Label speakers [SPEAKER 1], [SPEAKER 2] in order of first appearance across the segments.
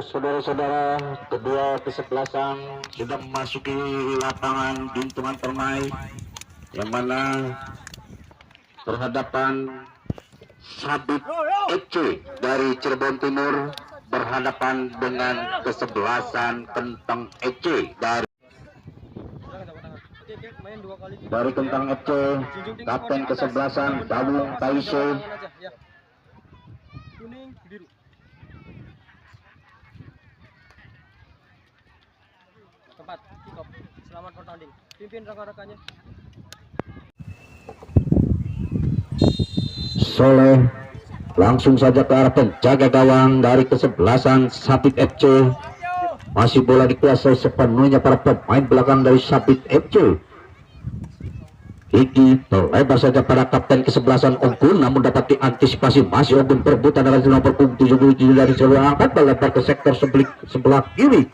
[SPEAKER 1] Saudara-saudara, kedua kesebelasan sudah memasuki lapangan juntungan permai yang mana berhadapan Sabit FC dari Cirebon Timur berhadapan dengan kesebelasan Kentang FC dari Kentang FC. Kapten kesebelasan Dawung Taise.
[SPEAKER 2] Kuning biru. Tempat kick off. Selamat bertanding. Pimpin rekan-rekannya.
[SPEAKER 1] Soleh langsung saja ke arah penjaga gawang dari kesebelasan Sabit FC. Masih bola dikuasai sepenuhnya para pemain belakang dari Sabit FC. Kiki terlebar saja pada kapten kesebelasan Ongkun, namun dapat diantisipasi. Masih Ongkun perebutan dari nomor 77 dari seluruh angkat, melempar ke sektor sebelah kiri.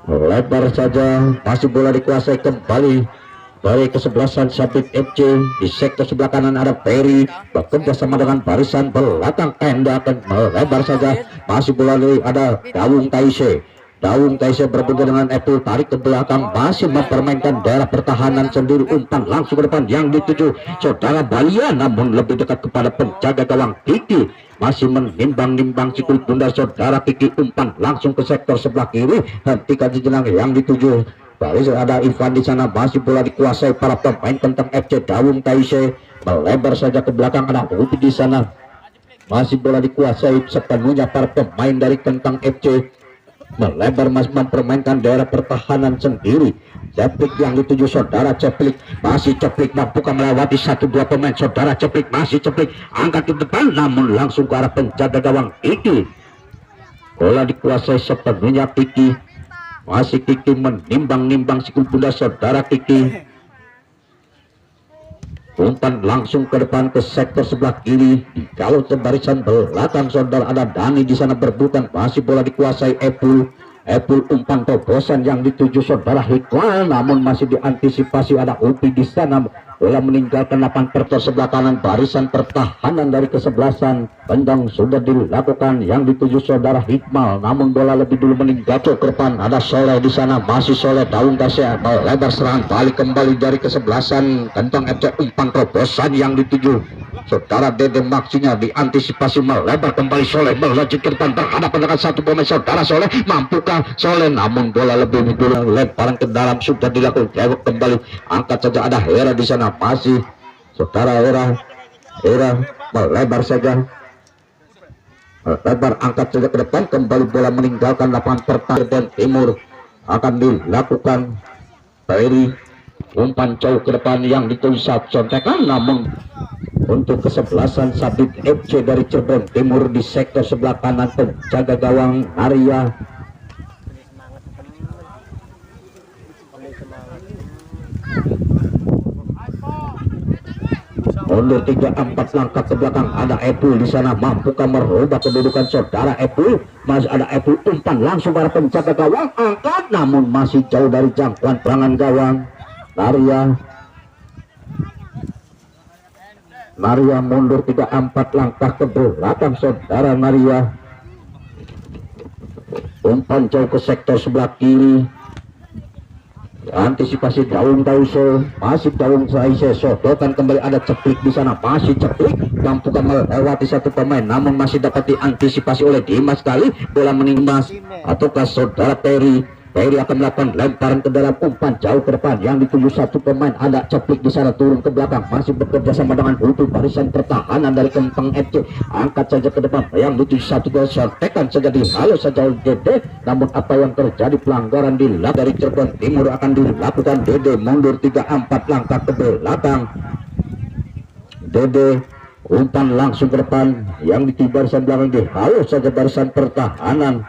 [SPEAKER 1] Lebar saja, masih bola dikuasai kembali dari kesebelasan Sabit FC. Di sektor sebelah kanan ada Peri bekerja sama dengan barisan belakang Enda, akan melebar saja. Masih bola ada Dawung Taise. Dawung Taise berbeda dengan Apple, tarik ke belakang, masih mempermainkan daerah pertahanan sendiri. Umpan langsung ke depan yang dituju saudara Balia, namun lebih dekat kepada penjaga gawang Kiki. Masih menimbang-nimbang sikul bunda saudara Kiki. Umpan langsung ke sektor sebelah kiri, hentikan sejenak yang dituju. Baris ada Ivan di sana, masih bola dikuasai para pemain Kentang FC. Dawung Taise melebar saja ke belakang, ada Upi di sana. Masih bola dikuasai sepenuhnya para pemain dari Kentang FC. Melebar, masih mempermainkan daerah pertahanan sendiri. Ceplik yang dituju saudara Ceplik. Masih Ceplik mampukah melewati 1-2 pemain saudara Ceplik. Masih Ceplik angkat ke depan, namun langsung ke arah penjaga gawang Kiki. Bola dikuasai sepenuhnya Kiki. Masih Kiki menimbang-nimbang sikul bunda saudara Kiki. Umpan langsung ke depan ke sektor sebelah kiri. Kalau barisan belakang saudara ada Dani di sana berbutan. Masih bola dikuasai Epul. Epul umpan terobosan yang dituju saudara Hikmal, namun masih diantisipasi ada Upi di sana. Bola meninggalkan lapangan pertor sebelah kanan. Barisan pertahanan dari kesebelasan Kendang sudah dilakukan yang dituju saudara Hikmal, namun bola lebih dulu meninggalkan ke depan. Ada Soleh di sana, masih Soleh. Daun Tasya melebar serangan balik kembali dari kesebelasan Kendang FC. Umpan terobosan yang dituju saudara Dede Maksinya diantisipasi, melebar kembali. Soleh melaju ke depan berhadapan dengan satu pemain saudara Soleh. Mampukah Soleh, namun bola lebih dulu lemparan ke dalam sudah dilakukan. Jawab kembali, angkat saja ada Hera di sana. Masih saudara Hera melebar saja, melebar angkat saja ke depan. Kembali bola meninggalkan lapangan pertahanan timur. Akan dilakukan Peri, umpan jauh ke depan yang dituju contekan, namun untuk kesebelasan Sabit FC dari Cirebon Timur di sektor sebelah kanan penjaga gawang Arya. Mundur 3-4 langkah ke belakang ada Epul di sana. Mampukah merubah kedudukan saudara Epul? Masih ada Epul, umpan langsung para penjaga gawang, angkat namun masih jauh dari jangkauan serangan gawang Arya. Maria mundur 3-4 langkah ke belakang saudara Maria. Umpan jauh ke sektor sebelah kiri. Antisipasi daun Tause, masih daun Saise, sodotan kembali ada ceplik di sana, masih ceplik mampukan melewati satu pemain, namun masih dapat diantisipasi oleh Dimas kali bola menimpas ataukah saudara Peri akan melakukan lemparan ke dalam, umpan jauh ke depan yang dituju satu pemain, ada ceplik di sana turun ke belakang, masih bekerja sama dengan butuh barisan pertahanan dari Kentang FC, angkat saja ke depan yang dituju satu gol, sontekan saja di halo saja oleh Dede, namun apa yang terjadi, pelanggaran di dari Cirebon Timur akan dilakukan. Dede mundur 3-4 langkah ke belakang. Dede umpan langsung ke depan yang dituju barisan belakang, di halo saja barisan pertahanan.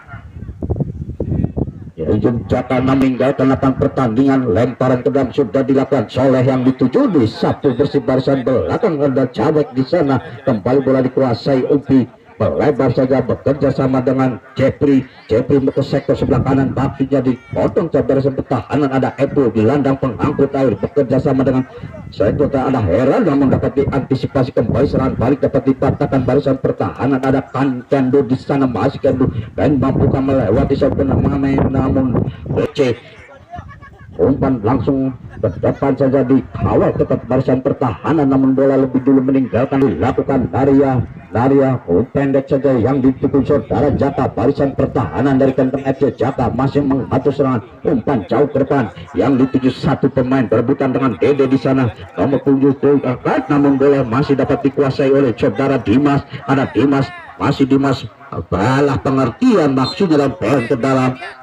[SPEAKER 1] Ujung Jaka meninggalkan lapangan pertandingan, lemparan ke dalam sudah dilakukan Soleh yang dituju di satu bersih barisan belakang, ada Cawek di sana, kembali bola dikuasai Upi, melebar saja bekerja sama dengan Jeffrey ke sektor sebelah kanan, bakinya dipotong ke barisan pertahanan, ada Epo di landang pengangkut air, bekerja sama dengan sektor ada Heran, namun dapat diantisipasi kembali serangan balik, dapat dipatahkan barisan pertahanan, ada Kando di sana, masih Kando dan mampukah melewati sebenarnya mengamen, namun BC umpan langsung ke depan saja dikawal ketat barisan pertahanan, namun bola lebih dulu meninggalkan dilakukan Daria pendek saja yang dituju saudara Jaka, barisan pertahanan dari Kentang FC. Jaka masih mengatur serangan, umpan jauh ke depan yang dituju satu pemain, berebutan dengan Dede di sana, nomor 7 angkat, namun bola masih dapat dikuasai oleh saudara Dimas, ada Dimas, masih Dimas, balah pengertian maksudnya,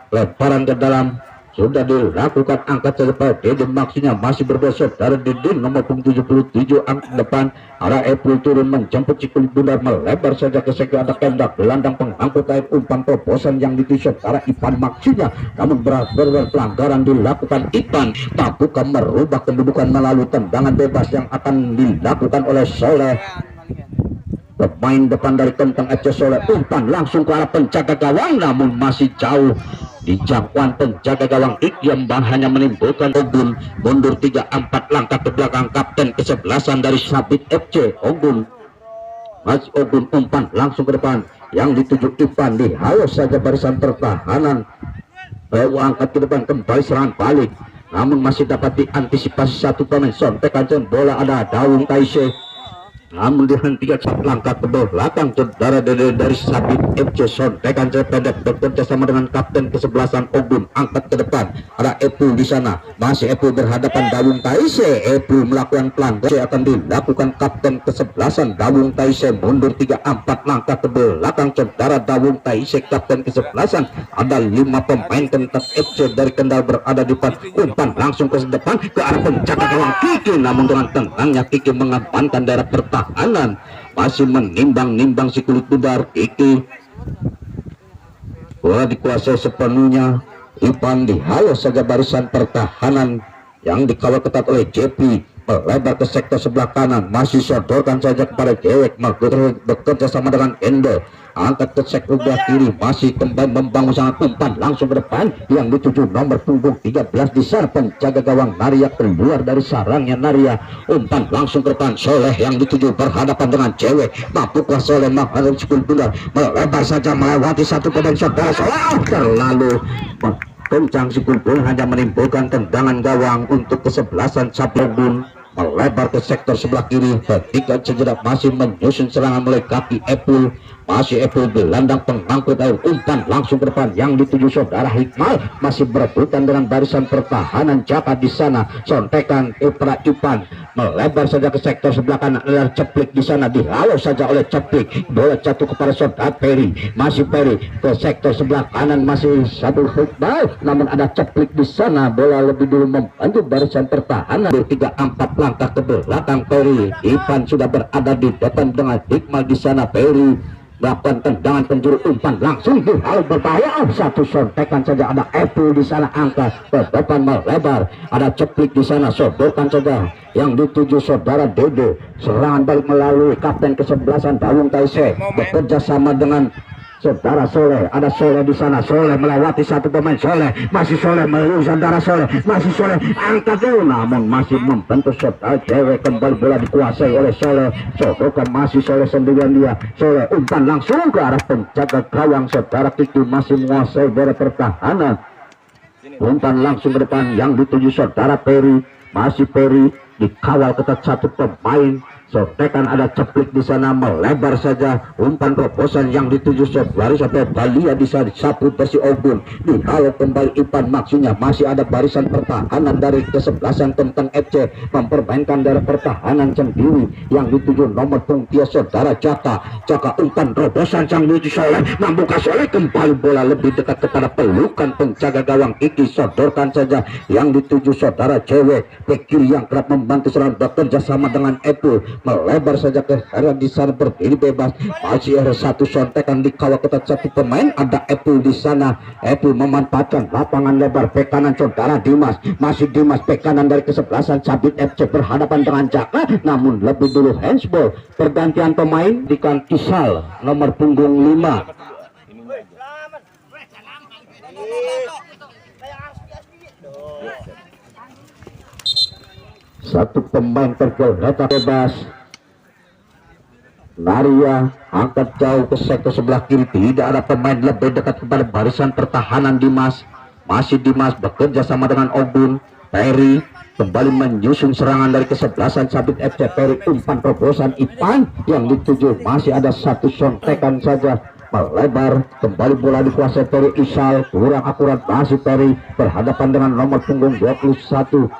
[SPEAKER 1] lemparan ke dalam sudah dilakukan, angkat saja Pak Dede, maksudnya masih berbeda saudara Dede, nomor 77 angkat depan, arah Epul turun menjemput Cikulit Bundar, melebar saja ke sektor ada Kendak, gelandang pengangkut air, umpan proposan yang dituju saudara Ipan maksudnya, namun pelanggaran dilakukan Ipan, mampukah merubah kedudukan melalui tendangan bebas yang akan dilakukan oleh Soleh, pemain depan dari Kentang FC. Soleh umpan langsung ke arah penjaga gawang, namun masih jauh di jangkauan penjaga gawang. Iqyam hanya menimbulkan Ogun mundur 3-4 langkah ke belakang, kapten kesebelasan dari Sabit FC Ogun, masih Ogun umpan langsung ke depan yang dituju Ipan, di halo saja barisan pertahanan, angkat ke depan kembali serangan balik, namun masih dapat diantisipasi satu pemain, sontekan bola ada Daun Taise, namun dihentikan saat langkah ke belakang saudara dari Sabit FC. Sontekan pendek bekerja sama dengan kapten kesebelasan Ogun, angkat ke depan ada Epu di sana, masih Epu berhadapan Dawung Taise, Epu melakukan pelanggaran akan dilakukan kapten kesebelasan Dawung Taise, mundur 3-4 langkah ke belakang saudara Dawung Taise, kapten kesebelasan, ada 5 pemain Kentang FC dari Kendal berada di depan, umpan langsung ke depan ke arah penjaga gawang Kiki, namun dengan tengahnya Kiki mengamankan daerah pertahanan, masih menimbang si Kulit Bundar. Kiki bola dikuasai sepenuhnya, Ipan di halo saja barisan pertahanan yang dikawal ketat oleh JP, melebar ke sektor sebelah kanan, masih sodorkan saja kepada Dewek, bekerja sama dengan Endo, angkat ke sektor sebelah kiri, masih kembali membangun sangat, umpan langsung ke depan yang dituju nomor punggung 13 di sana, penjaga gawang Naria, keluar dari sarangnya Naria, umpan langsung ke depan Soleh yang dituju berhadapan dengan Cewek, mampukah Soleh menghadapi Cikulit Bundar, melebar saja melewati satu pemain saudara Soleh, terlalu kencang Cikulit Bundar, hanya menimbulkan tendangan gawang untuk kesebelasan Sablogun, melebar ke sektor sebelah kiri, ketika sejenak masih menyusun serangan mulai kaki Epul, masih Epul gelandang pengangkut air, umpan langsung ke depan yang dituju saudara Hikmal, masih berebutan dengan barisan pertahanan Jaka di sana, sontekan Ipan melebar saja ke sektor sebelah kanan, ada Ceplik di sana, dihalau saja oleh Ceplik, bola jatuh kepada saudara Peri, masih Peri ke sektor sebelah kanan, masih satu Hikmal, namun ada Ceplik di sana, bola lebih dulu membantu barisan pertahanan, 3-4 langkah ke belakang Peri, Ipan sudah berada di depan dengan Hikmal di sana, Peri melakukan tendangan penjuru, umpan langsung di hal berbahaya, satu sontekan saja, ada Epu di sana, angkat ke depan melebar, ada Ceplik di sana, sodorkan saja yang dituju saudara Dede, serangan balik melalui kapten kesebelasan Dawung Taise, bekerja sama dengan saudara Soleh, ada Soleh di sana. Soleh melewati satu pemain. Soleh masih Soleh melewati saudara Soleh, masih Soleh angkat dulu, namun masih membentuk saudara cewek. Kembali bola dikuasai oleh Soleh. Sodokan masih Soleh sendirian dia. Soleh umpan langsung ke arah penjaga gawang. Saudara Kiki masih menguasai bola pertahanan. Umpan langsung ke depan yang dituju saudara Peri. Masih Peri dikawal ketat satu pemain. Sotekan ada ceplik di sana, melebar saja. Umpan terobosan yang dituju baris sampai Balia bisa disapu bersih Ogun. Dikawal kembali Ipan, maksudnya masih ada barisan pertahanan dari kesebelasan tentang FC mempermainkan dari pertahanan sendiri yang dituju nomor punggung saudara Jaka. Jaka umpan terobosan yang dituju Soleh, membuka Soleh kembali bola lebih dekat kepada pelukan penjaga gawang Kiki. Sodorkan saja yang dituju saudara cewek bek kiri yang kerap membantu serangan bekerja sama dengan Epul. Melebar saja ke Hera di sana berdiri bebas. Masih ada satu sontekan dikawal ketat satu pemain. Ada Epul di sana. Epul memanfaatkan lapangan lebar bek kanan saudara Dimas. Masih Dimas bek kanan dari kesebelasan Sabit FC berhadapan dengan Jaka. Namun lebih dulu handsball. Pergantian pemain di Kisal nomor punggung 5. Satu pemain tergeletak bebas. Naria angkat jauh ke sektor sebelah kiri. Tidak ada pemain lebih dekat kepada barisan pertahanan Dimas. Masih Dimas bekerja sama dengan Ogun. Peri kembali menyusun serangan dari kesebelasan Sabit FC. Peri umpan terobosan Ipan yang dituju. Masih ada satu sontekan saja. Melebar kembali bola dikuasai Peri. Isal kurang akurat. Masih Peri berhadapan dengan nomor punggung 21.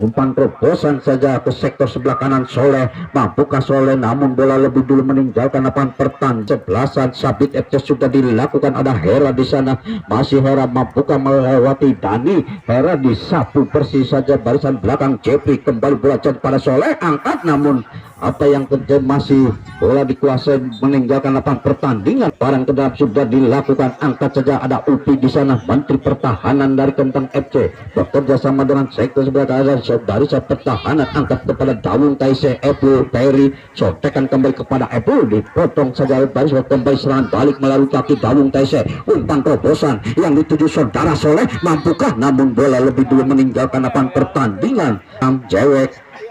[SPEAKER 1] Umpan terobosan saja ke sektor sebelah kanan Soleh. Mampukah Soleh, namun bola lebih dulu meninggalkan lapangan pertahanan. Sebelasan Sabit FC sudah dilakukan. Ada Hera di sana. Masih Hera, mampukah melewati Dani. Hera disapu bersih saja barisan belakang Jepri. Kembali bola jatuh pada Soleh, angkat, namun apa yang terjadi, masih bola dikuasai meninggalkan lapangan pertandingan. Barang ke dalam sudah dilakukan, angkat saja. Ada Upi di sana, Menteri Pertahanan dari Kentang FC bekerja sama dengan sektor sebelah kanan dari pertahanan. Angkat kepada Dawung Taise. Epu Peri sotekan kembali kepada Epu, dipotong saja baris kembali serangan balik melalui kaki Dawung Taise. Umpan terobosan yang dituju saudara Soleh, mampukah, namun bola lebih dulu meninggalkan lapangan pertandingan.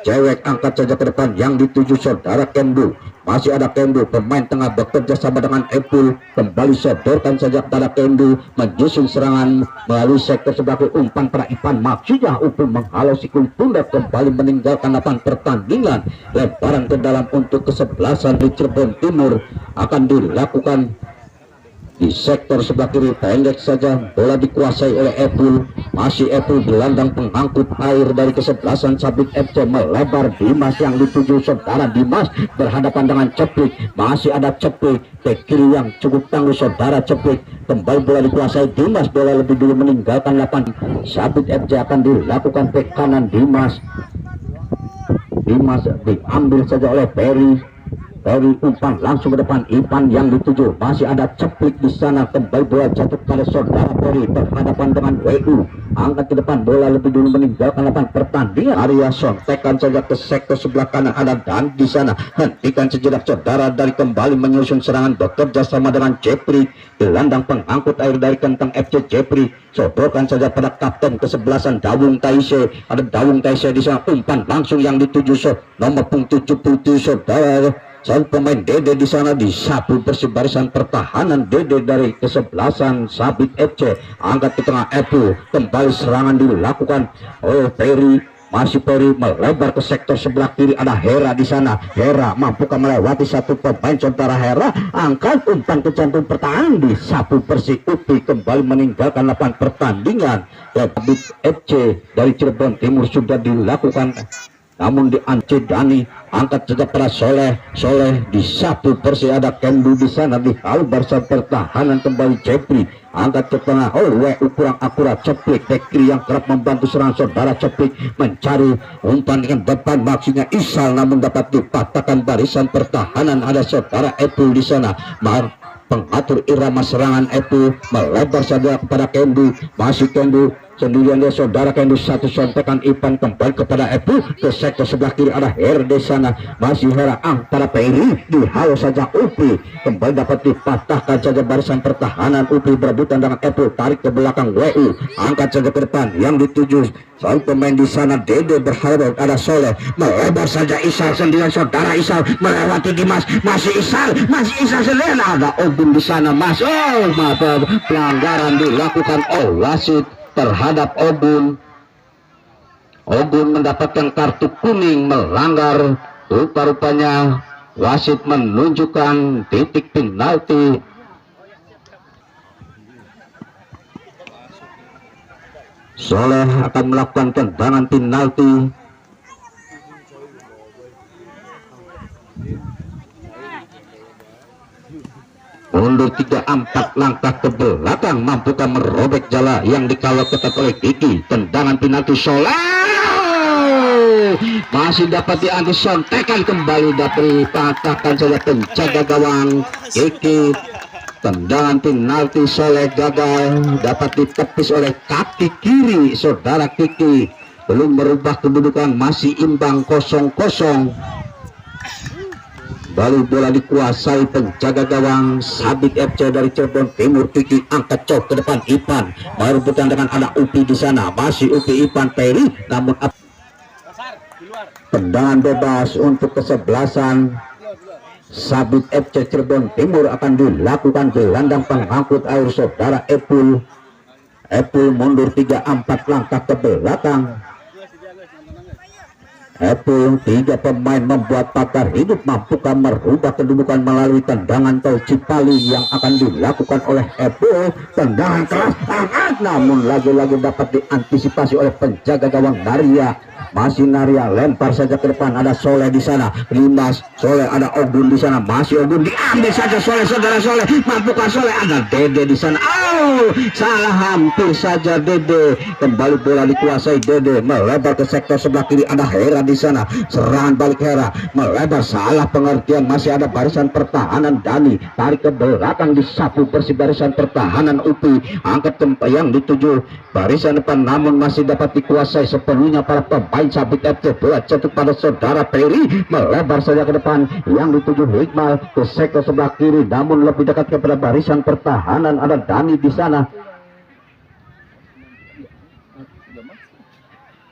[SPEAKER 1] Cewek angkat saja ke depan yang dituju saudara Kendu. Masih ada Kendu, pemain tengah bekerja sama dengan Epul. Kembali sodorkan saja kepada Kendu, menyusun serangan melalui sektor sebagai umpan pada Ipan. Maksudnya Upul menghalau sikul pundak, kembali meninggalkan lapangan pertandingan. Lebaran ke dalam untuk kesebelasan di Cirebon Timur akan dilakukan di sektor sebelah kiri. Pendek saja bola dikuasai oleh Epul. Masih Epul gelandang pengangkut air dari kesebelasan Sabit FC. Melebar Dimas yang dituju saudara Dimas berhadapan dengan Ceplik. Masih ada Ceplik bek kiri yang cukup tangguh saudara Ceplik. Kembali bola dikuasai Dimas. Bola lebih dulu meninggalkan lapangan Sabit FC. Akan dilakukan bek kanan Dimas. Dimas diambil saja oleh Peri. Peri umpan langsung ke depan. Ipan yang dituju. Masih ada Ceplik di sana. Kembali bola jatuh pada saudara Peri berhadapan dengan WU. Angkat ke depan, bola lebih dulu meninggalkan lapangan pertandingan. Arya sontekan saja ke sektor sebelah kanan. Ada Dan di sana. Hentikan sejenak saudara dari kembali menyusun serangan bekerja sama dengan Jepri. Gelandang pengangkut air dari Kentang FC Jepri. Sodorkan saja pada kapten kesebelasan Dawung Taise. Ada Dawung Taise di sana. Umpan langsung yang dituju nomor punggung 77 saudara. Sang pemain Dede di sana disapu bersih barisan pertahanan. Dede dari kesebelasan Sabit FC. Angkat ke tengah Epu. Kembali serangan dilakukan oleh Peri. Masih Peri melebar ke sektor sebelah kiri. Ada Hera di sana. Hera mampukah melewati satu pemain saudara Hera. Angkat umpan ke jantung pertahanan, disapu bersih. Upi kembali meninggalkan lapangan pertandingan. Sabit FC dari Cirebon Timur sudah dilakukan, namun dianci Dani. Angkat saja pada Soleh. Soleh disapu bersih. Ada Kendu di sana. Di hal barisan pertahanan kembali Jepri. Angkat ke tengah. Kurang akurat Ceplik bek kiri yang kerap membantu serangan saudara Ceplik. Mencari umpan dengan depan, maksudnya Isal, namun dapat dipatahkan barisan pertahanan. Ada saudara Epul di sana. Pengatur irama serangan Epu melebar saja kepada Kendu. Masih Kendu sendirian dia saudara Kendu satu sontekan Ipan kembali kepada Epu ke sektor sebelah kiri ada Her di sana masih Hera antara Peri dihalau saja Upi kembali dapat dipatahkan saja barisan pertahanan Upi berebutan dengan Epu tarik ke belakang WU angkat saja ke depan yang dituju sang pemain di sana Dede berharap ada Soleh melebar saja Isal sendirian saudara Isal melewati Dimas masih Isal sendirian ada Obun di sana Mas pelanggaran dilakukan wasit terhadap Obun mendapatkan kartu kuning melanggar rupa-rupanya wasit menunjukkan titik penalti. Soleh akan melakukan tendangan penalti. Mundur 3-4 langkah ke belakang mampukah merobek jala yang dikawal ketat oleh Kiki. Tendangan penalti Soleh masih dapat diantisontekan kembali dapat patahkan saja penjaga gawang Kiki. Tendangan penalti Soleh gagal dapat ditepis oleh kaki kiri saudara Kiki. Belum merubah kedudukan masih imbang 0-0. Baru bola dikuasai penjaga gawang Sabit FC dari Cirebon Timur. Kiki angkat cok ke depan Ipan merebutan dengan ada Upi di sana masih Upi Ipan Peri namun tendangan bebas untuk kesebelasan Sabit FC Cirebon Timur akan dilakukan gelandang pengangkut air saudara Epul mundur 3-4 langkah ke belakang. Epul 3 pemain membuat pagar hidup mampukah merubah kedudukan melalui tendangan tol Cipali yang akan dilakukan oleh Epul. Tendangan keras hangat namun lagi-lagi dapat diantisipasi oleh penjaga gawang Naria. Masih Naria lempar saja ke depan ada Soleh di sana Dimas Soleh ada Ogun di sana masih Ogun diambil saja Soleh saudara Soleh mampukah Soleh ada Dede di sana salah hampir saja Dede kembali bola dikuasai Dede melebar ke sektor sebelah kiri ada Hera di sana serangan balik Hera melebar salah pengertian masih ada barisan pertahanan Dani tarik ke belakang disapu bersih barisan pertahanan Upi angkat tempat yang dituju barisan depan namun masih dapat dikuasai sepenuhnya para pemain Sabit FC. Bola jatuh pada saudara Peri melebar saja ke depan yang dituju Hikmal ke sektor sebelah kiri namun lebih dekat kepada barisan pertahanan ada Dani di sana.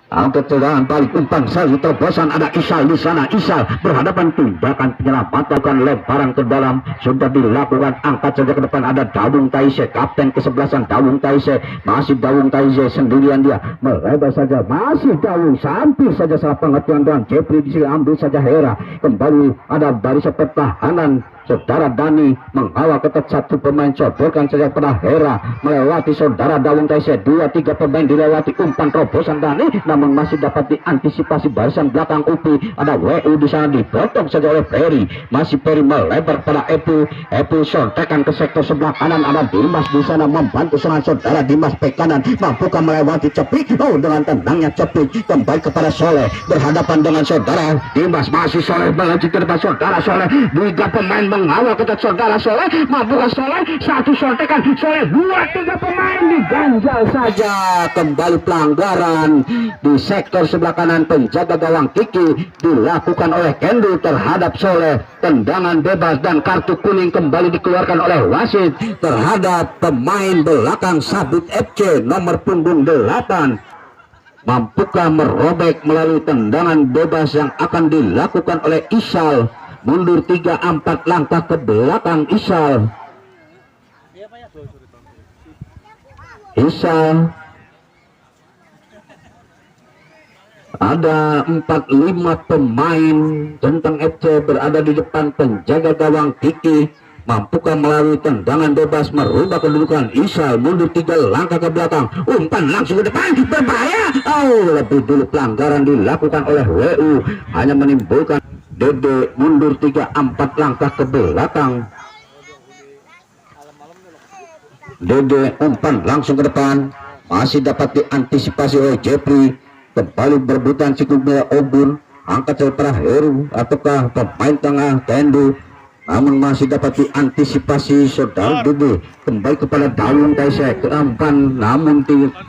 [SPEAKER 1] Angkat tendangan balik umpan saja terbosan ada Isal di sana. Isal berhadapan tindakan penyelamatan lemparan ke dalam sudah dilakukan angkat saja ke depan ada Dawung Taise kapten kesebelasan Dawung Taise masih Dawung Taise sendirian dia melebar saja masih Dawung hampir saja salah pengertian dan Jepri di sini ambil saja Hera kembali ada barisan pertahanan saudara Dani mengawal ketat satu pemain sodorkan saja pada Hera melewati saudara Dawung Taise 2-3 pemain dilewati umpan terobosan Dani namun masih dapat diantisipasi barisan belakang Upi ada WU di sana dipotong saja oleh Peri masih Peri melebar pada Epu sontekan ke sektor sebelah kanan ada Dimas di sana membantu serangan saudara Dimas bek kanan mampukah melewati Cepik dengan tendangnya Cepik kembali kepada Soleh berhadapan dengan saudara Dimas masih Soleh melaju ke depan saudara Soleh 3 pemain mengawal ketat saudara Soleh mampukah Soleh satu sontekan Soleh 2-3 pemain diganjal saja kembali pelanggaran di sektor sebelah kanan penjaga gawang Kiki dilakukan oleh Kendu terhadap Soleh tendangan bebas dan kartu kuning kembali dikeluarkan oleh wasit terhadap pemain belakang Sabit FC nomor punggung 8 mampukah merobek melalui tendangan bebas yang akan dilakukan oleh Isal mundur 3-4 langkah ke belakang Isal ada 4-5 pemain Centeng FC berada di depan penjaga gawang Kiki mampukah melalui tendangan bebas merubah kedudukan Isal mundur 3 langkah ke belakang umpan langsung ke depan berbahaya lebih dulu pelanggaran dilakukan oleh WU hanya menimbulkan Dede mundur 3-4 langkah ke belakang Dede umpan langsung ke depan masih dapat diantisipasi oleh Jepri kembali berebutan cukup Obun angkat pada Heru ataukah pemain tengah Kendu namun masih dapat diantisipasi saudara Dede. Kembali kepada Dawung Taise ke umpan, namun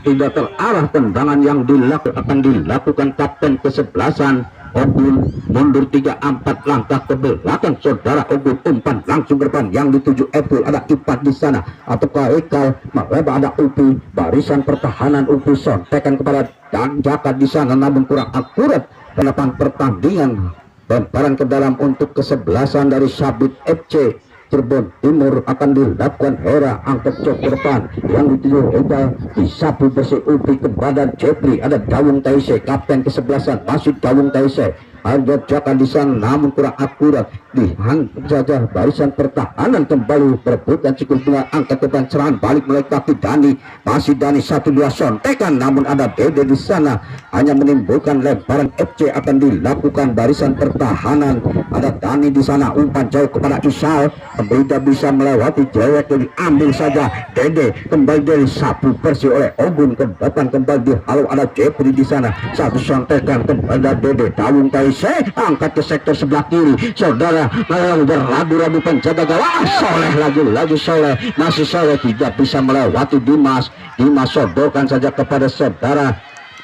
[SPEAKER 1] tidak terarah tendangan yang akan dilakukan kapten kesebelasan Ogun. Mundur 3-4 langkah ke belakang saudara Ogun, umpan langsung ke depan yang dituju Epul. Ada Ipat di sana ataukah Ekal melebar, ada Upi, barisan pertahanan Upi sontekan kepada Dan Jaka di sana, namun kurang akurat penetapan pertandingan. Lemparan ke dalam untuk kesebelasan dari Sabit FC Cirebon Timur akan dilakukan Hera, angkat cok ke depan yang dituju Eda, disapu bersih Upi kepada Jepri. Ada Dawung Taise, kapten kesebelasan masih Dawung Taise. Ada Jaka di sana, namun kurang akurat, dihantam saja barisan pertahanan. Kembali berebutkan cikul bunga, angkat depan serangan balik mulai kaki Dani, masih Dani 1-2 sontekan, namun ada Dede di sana hanya menimbulkan lemparan. FC akan dilakukan barisan pertahanan. Ada Dani di sana, umpan jauh kepada Isal, tidak bisa melewati Jewek, diambil saja Dede, kembali dari sapu bersih oleh Ogun ke depan, kembali dihalau. Ada Jepri di sana, satu sontekan kepada Dede. Dawung Taise angkat ke sektor sebelah kiri saudara, berlagu-lagu penjaga gawang Soleh, lagi-lagi Soleh, masih Soleh tidak bisa melewati Dimas. Dimas sodorkan saja kepada saudara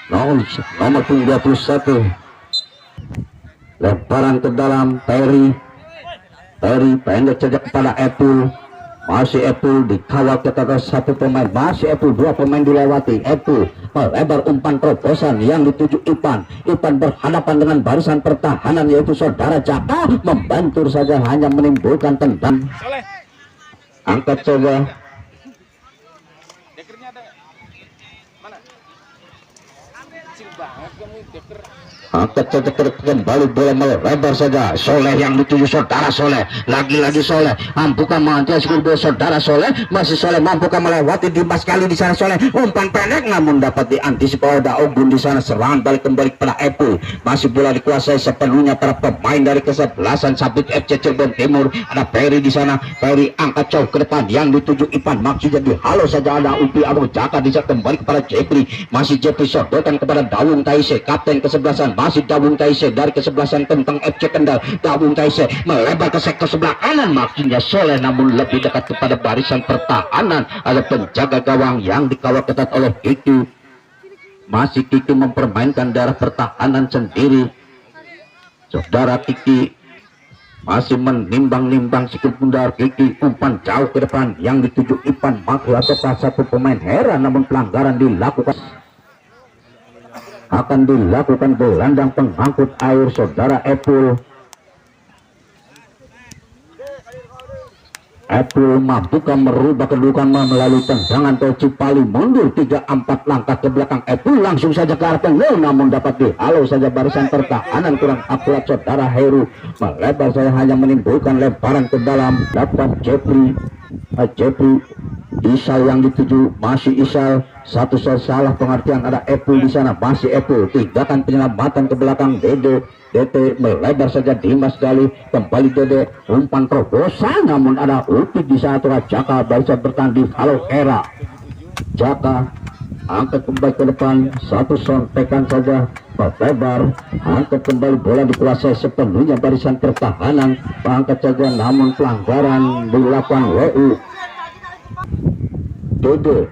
[SPEAKER 1] nomor 21, lemparan ke dalam Peri pendek saja kepada Epul, masih Epul dikawal ke atas satu pemain, masih Epul, dua pemain dilewati. Epul melebar, umpan terobosan yang dituju Ipan berhadapan dengan barisan pertahanan yaitu saudara Jaka, membantur saja hanya menimbulkan tendang. Angkat coba angkat saja kembali, bola melebar saja. Soleh yang dituju saudara Soleh, lagi-lagi Soleh mampukah mengantisipasi saudara Soleh, masih Soleh mampukah melewati Dimas kali di sana. Soleh umpan pendek namun dapat diantisipasi oleh Ogun di sana. Serangan balik kembali kepada Epul, masih bola dikuasai sepenuhnya para pemain dari kesebelasan Sabit FC Cirebon Timur. Ada Peri di sana, Peri angkat jauh ke depan yang dituju Ipan, maksudnya dihalau saja. Ada Upi, Abu Jaka bisa kembali kepada Jepri, masih Jepri sodorkan kepada Dawung Taise, kapten kesebelasan masih Dawung Taise dari kesebelasan tentang FC Kendal. Dawung Taise melebar ke sektor sebelah kanan, maksudnya Soleh namun lebih dekat kepada barisan pertahanan. Ada penjaga gawang yang dikawal ketat oleh Kiki, masih Kiki mempermainkan daerah pertahanan sendiri. Saudara Kiki masih menimbang-nimbang sikap bundar. Kiki umpan jauh ke depan yang dituju Ipan, Makru ataukah satu pemain Hera, namun pelanggaran dilakukan. Akan dilakukan gelandang pengangkut air saudara Epul. Epul mampukah merubah kedudukan melalui tendangan Tol Cipali, mundur 3-4 langkah ke belakang. Epul langsung saja ke arah penggol, namun dapat dihalau saja barisan pertahanan, kurang akurat saudara Heru. Melebar saya hanya menimbulkan lemparan ke dalam. Dapat Jepri Isal yang dituju, masih Isal, satu salah pengertian. Ada Epul di sana, masih Epul, tindakan penyelamatan ke belakang Dede melebar saja. Dimas kali kembali Dede, umpan terobosan namun ada Upi di sana. Jaka bisa bertanding, halo Era Jaka angkat kembali ke depan, satu sontekan saja melebar, angkat kembali, bola dikuasai sepenuhnya barisan pertahanan, angkat saja namun pelanggaran dilakukan WU. Dede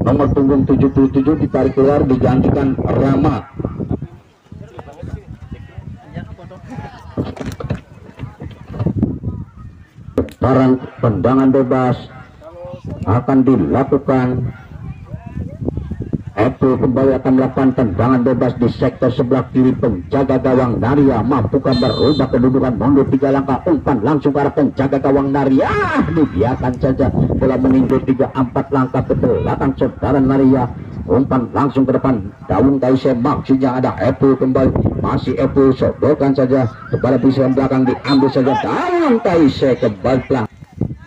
[SPEAKER 1] nomor punggung 77 ditarik keluar, digantikan Rama. Barang tendangan bebas akan dilakukan. Epul kembali akan melakukan tendangan bebas di sektor sebelah kiri. Penjaga gawang Naria mampukah berubah kedudukan, mundur 3 langkah, umpan langsung ke arah penjaga gawang Naria, dibiarkan saja bola meninggal 3-4 langkah ke belakang saudara Naria. Umpan langsung ke depan, Dawung Taise, maksudnya ada Epul kembali, masih Epul sodorkan saja kepada bisikan belakang, diambil saja Dawung Taise kembali pelan.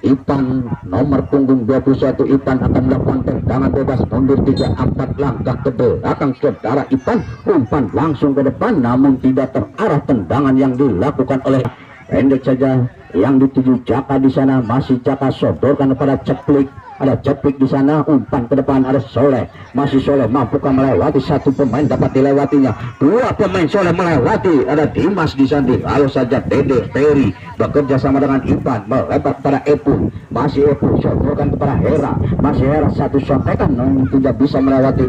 [SPEAKER 1] Ipan nomor punggung 21, Ipan akan melakukan tendangan bebas, mundur 3-4 langkah ke belakang saudara Ipan, umpan langsung ke depan namun tidak terarah tendangan yang dilakukan oleh pendek saja yang dituju Jaka di sana, masih Jaka sodorkan kepada Ceplik, ada Cepik di sana, umpan ke depan ada Soleh, masih Soleh mampukah melewati satu pemain, dapat dilewatinya, dua pemain Soleh melewati, ada Dimas di sana, lalu saja Dede Ferry bekerja sama dengan Ipan, melebar kepada Epu, masih Epu sodokan kepada Hera, masih Hera satu sontekan namun tidak bisa melewati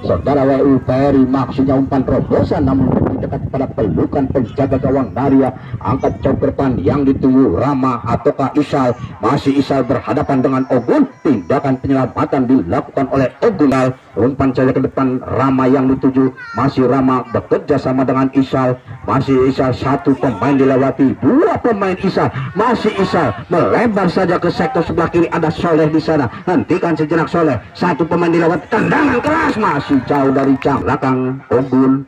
[SPEAKER 1] saudara WU Ferry, maksudnya umpan terobosan namun lebih dekat pada pelukan penjaga gawang Naria, angkat jauh ke depan yang dituju Rama ataukah Isal, masih Isal berhadapan dengan Ogun, tindakan penyelamatan dilakukan oleh Ogun, umpan saja ke depan Rama yang dituju, masih Rama bekerja sama dengan Isal, masih Isal satu pemain dilewati, dua pemain Isal, masih Isal melebar saja ke sektor sebelah kiri, ada Soleh di sana, hentikan sejenak Soleh, satu pemain dilewati, tendangan keras masih jauh dari cang belakang Ogun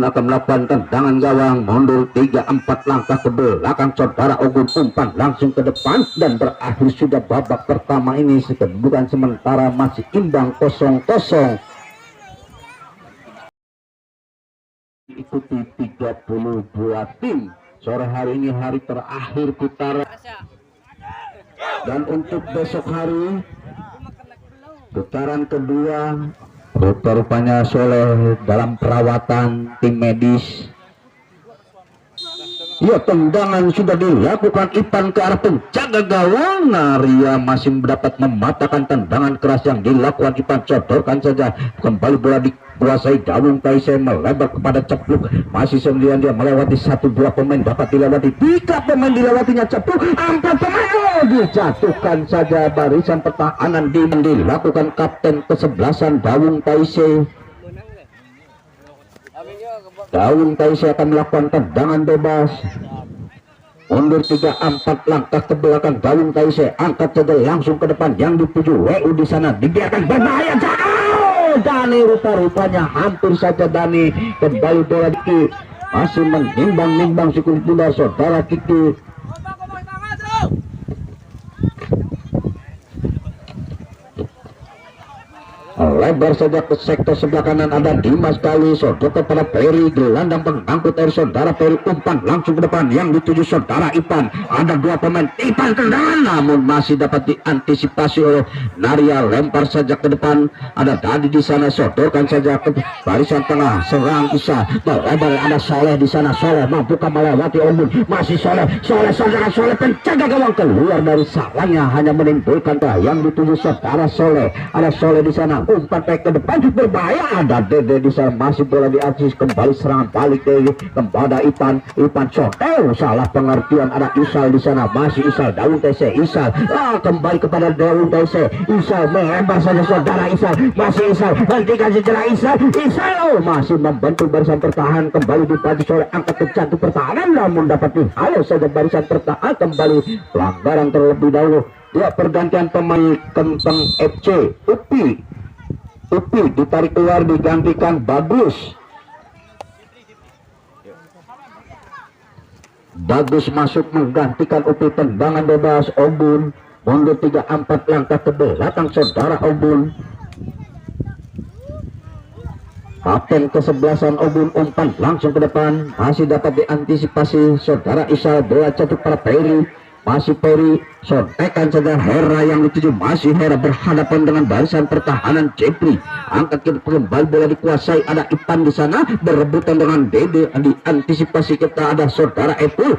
[SPEAKER 1] akan melakukan tendangan gawang, mundur 3-4 langkah ke belakang saudara Ogun, umpan langsung ke depan dan berakhir sudah babak pertama ini, kedudukan sementara masih imbang 0-0. Ikuti 32 tim sore hari ini, hari terakhir putaran, dan untuk besok hari putaran kedua rupanya Soleh dalam perawatan tim medis. Ya, tendangan sudah dilakukan Ipan ke arah penjaga gawang, Naria masih dapat mematahkan tendangan keras yang dilakukan Ipan, sodorkan saja, kembali bola dikuasai Dawung Taisei, melebar kepada Cepluk, masih sendirian dia melewati satu, dua pemain dapat dilewati, tiga pemain dilewatinya Cepluk, empat pemain dijatuhkan saja, barisan pertahanan dilakukan kapten kesebelasan Dawung Taisei. Dawung Taisei akan melakukan tendangan bebas, mundur 3-4 langkah ke belakang Dawung Taisei, angkat saja langsung ke depan yang dituju WU di sana, dibiarkan berbahaya jauh, Dani rupanya hampir saja Dani, kembali bola Kiki masih menimbang-nimbang si kulit bunda saudara Kiki. Lebar saja ke sektor sebelah kanan, ada Dimas kali sodok kepada Ferry, gelandang pengangkut air saudara Ferry, umpan langsung ke depan yang dituju saudara Ipan, ada dua pemain Ipan tendangan namun masih dapat diantisipasi oleh Naria, lempar saja ke depan, ada Dadi di sana, sodorkan saja ke barisan tengah, serang Isa melebar, ada Soleh di sana, Soleh mampukah melewati Ogun, masih Soleh saudara Soleh penjaga gawang keluar dari salahnya, hanya menimbulkan yang dituju saudara Soleh, ada Soleh di sana, umpan ke depan berbahaya, ada Dede di sana, masih bola diasis, kembali serangan balik dari kepada Ipan Sotel, salah pengertian, ada Isal di sana, masih Isal, Dawung Taisei, Isal kembali kepada Dawung Taisei, Isal melebar saja saudara Isal, masih Isal, hentikan sejarah Isal masih membantu barisan pertahanan, kembali dibantu Soleh, angkat ke jantung pertahanan namun dapat dihalau saja barisan pertahanan, kembali pelanggaran terlebih dahulu. Ya, pergantian pemain Kenteng FC, Upi ditarik keluar, digantikan Bagus masuk menggantikan Upi, tendangan bebas Ogun, mundur 3-4 langkah ke belakang saudara Ogun, kapten kesebelasan Ogun, umpan langsung ke depan, masih dapat diantisipasi saudara Isal, bola jatuh pada Ferry, masih Ferry sontekan saja Hera yang dituju, masih Hera berhadapan dengan barisan pertahanan Jepri, angkat ke kembali bola dikuasai, ada Ipan di sana berebutan dengan Dede, diantisipasi kita ada saudara Epu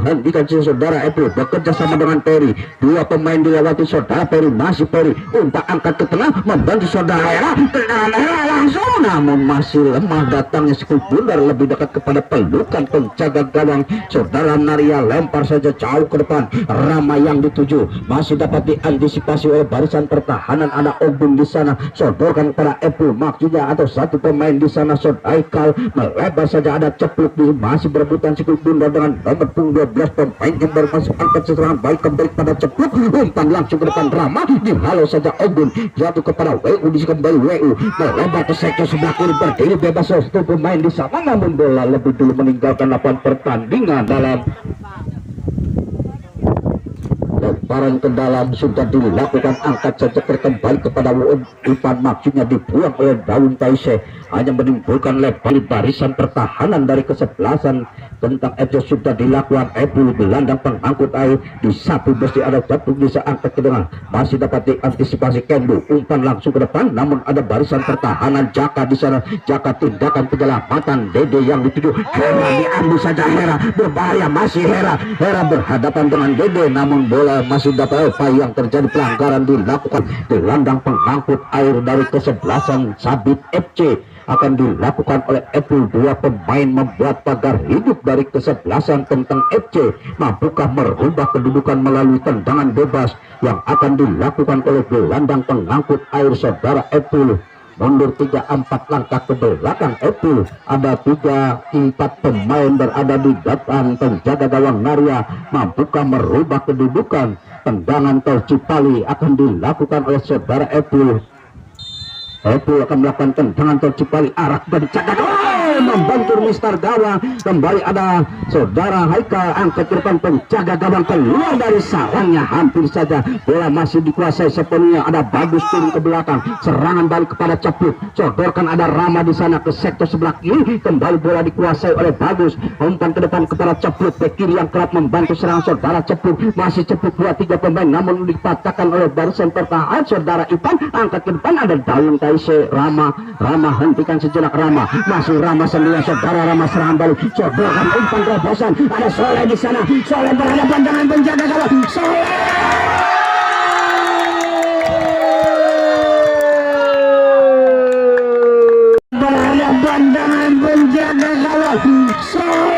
[SPEAKER 1] hentikan saudara Epu, bekerja sama dengan Ferry, dua pemain dilewati saudara Ferry, masih Ferry umpan angkat ke tengah membantu saudara Hera, tendangan Hera langsung namun masih lemah datangnya sekul bundar, lebih dekat kepada pelukan penjaga gawang saudara Naria, lempar saja jauh ke depan, Rama yang dituju, masih dapat diantisipasi oleh barisan pertahanan, ada Ogun di sana, sodorkan kepada Epu, maksudnya atau satu pemain di sana Sodaikal, melebar saja, ada Cepluk di masih berebutan sikul bunda dengan nomor 12 pemain yang baru masuk, angkat serangan baik kembali pada Cepluk, umpan langsung ke depan Rama, dihalau saja Ogun, jatuh kepada WU, di kembali WU melebar ke sektor sebelah kiri, berdiri bebas satu pemain di sana, namun bola lebih dulu meninggalkan lapangan pertandingan. Dalam lemparan ke dalam sudah dilakukan, angkat saja kembali kepada Ipan, maksudnya dibuang oleh Dawung Taisei, hanya menimbulkan lebar di barisan pertahanan dari kesebelasan tentang FC sudah dilakukan. Epul gelandang pengangkut air di satu besi ada jatuh bisa angkat ke tengah, masih dapat diantisipasi Kendu, umpan langsung ke depan, namun ada barisan pertahanan Jaka di sana. Jaka tindakan penyelamatan Dede yang dituju Hera, diambil saja Hera, berbahaya masih Hera berhadapan dengan Dede, namun bola masih dapat. Apa yang terjadi, pelanggaran dilakukan. Gelandang pengangkut air dari kesebelasan Sabit FC akan dilakukan oleh Epul. Dua pemain membuat pagar hidup dari kesebelasan tentang FC. Mampukah merubah kedudukan melalui tendangan bebas yang akan dilakukan oleh gelandang pengangkut air saudara Epul? Mundur 3-4 langkah ke belakang Epul. Ada 3-4 pemain berada di depan penjaga gawang Naria. Mampukah merubah kedudukan? Tendangan tol Cipali akan dilakukan oleh saudara Epul. Epul akan melakukan tendangan tol Cipali arah penjaga gawang, membantu Mister Gawang. Kembali ada saudara Haikal angkat ke depan, penjaga gawang keluar dari sarangnya, hampir saja bola masih dikuasai sepenuhnya. Ada Bagus turun ke belakang, serangan balik kepada Cepluk, sodorkan ada Rama di sana ke sektor sebelah kiri, kembali bola dikuasai oleh Bagus, umpan ke depan kepada Cepluk, bek kiri yang kerap membantu serangan saudara Cepluk. Masih Cepluk 2-3 pemain, namun dipatahkan oleh barisan pertahanan saudara Ipan. Angkat ke depan ada Dayung Taise, Rama hentikan sejenak Rama, masih Rama sendirian saudara. Rama serangan balik, sodorkan umpan terobosan, ada Soleh di sana. Soleh berhadapan dengan penjaga gawang. Soleh berhadapan dengan penjaga gawang. Soleh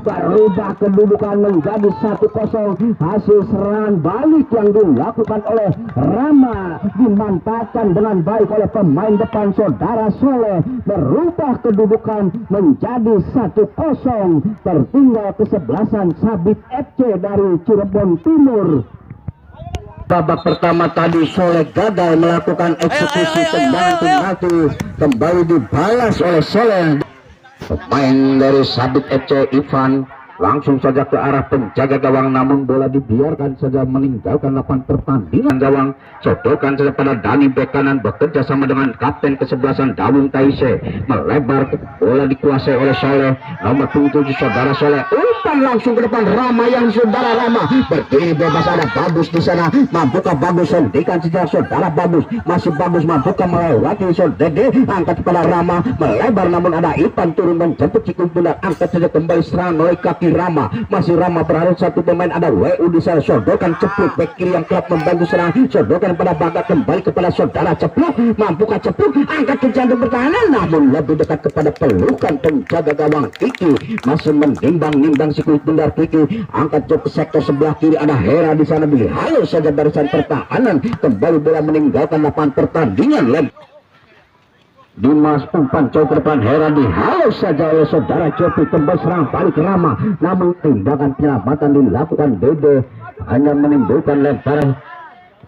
[SPEAKER 1] berubah kedudukan menjadi 1-0. Hasil serangan balik yang dilakukan oleh Rama dimanfaatkan dengan baik oleh pemain depan saudara Soleh, berubah kedudukan menjadi 1-0. Tertinggal kesebelasan Sabit FC dari Cirebon Timur. Babak pertama tadi Soleh gagal melakukan eksekusi tendangan penalti, kembali dibalas oleh Soleh. Pemain dari Sabit FC Ivan langsung saja ke arah penjaga gawang, namun bola dibiarkan saja meninggalkan lapangan pertandingan gawang. Sodorkan saja pada Dani bek kanan bekerja sama dengan kapten kesebelasan Dawung Taise, melebar, bola dikuasai oleh Soleh, nomor 7 saudara Soleh, umpan langsung ke depan Rama yang saudara Rama berdiri bebas. Ada Bagus di sana, mampukah Bagus hentikan saja saudara Bagus, masih Bagus mampukah melewati Dede, angkat kepada Rama, melebar, namun ada Ipan turun menjemput cikul benar, angkat saja kembali serangan oleh kaki Rama, masih Rama berada satu pemain, ada WU di sana, sodorkan Cepluk bek kiri yang kerap membantu serang, sodorkan pada Bagat, kembali kepada saudara Cepluk, mampukah Cepluk angkat ke jantung pertahanan, namun lebih dekat kepada pelukan penjaga gawang Kiki, masih menimbang-nimbang si kulit bundar Kiki, angkat jauh ke sektor sebelah kiri, ada Hera di sana, dihalau saja barisan pertahanan, kembali bola meninggalkan lapangan pertandingan. Dimas umpan jauh ke depan, Hera dihalau saja oleh saudara Jopi, kembali serang balik Rama, namun tindakan penyelamatan dilakukan Dede, hanya menimbulkan lemparan.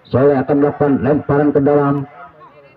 [SPEAKER 1] Soleh akan melakukan lemparan ke dalam,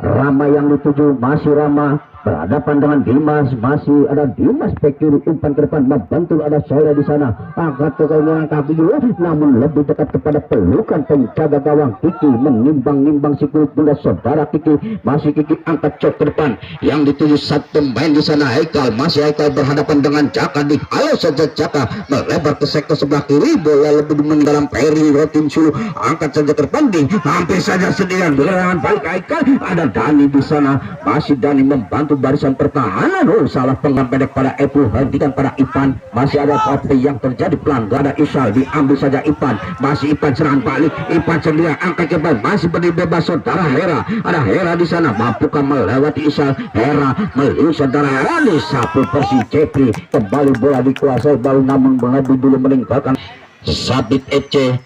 [SPEAKER 1] Rama yang dituju, masih Rama berhadapan dengan Dimas, masih ada Dimas bek kiri, umpan ke depan membantu, ada Soleh di sana, angkat ke gawang kaki dulu, namun lebih dekat kepada pelukan penjaga gawang Kiki, menimbang-nimbang si kulit bunda saudara Kiki, masih Kiki angkat cok ke depan, yang dituju satu pemain di sana Haikal, masih Haikal berhadapan dengan Jaka, dihalau saja Jaka, melebar ke sektor sebelah kiri, bola lebih mendalam Peri Rotin Sulu, angkat saja ke depan, hampir saja sendirian gerangan balik Haikal, ada Dani di sana, masih Dani membantu barisan pertahanan. Salah pengambil pendek pada Epul, hentikan pada Ipan, masih ada Kopi yang terjadi pelanggaran, ada Isal, diambil saja Ipan, masih Ipan serangan balik, Ipan sendirian angkat ke depan, masih berdiri bebas saudara Hera, ada Hera di sana, mampukah melewati Isal, Hera melihat saudara Hera disapu Persi Cepri, kembali bola dikuasai baru, namun lebih dulu meninggalkan Sabit FC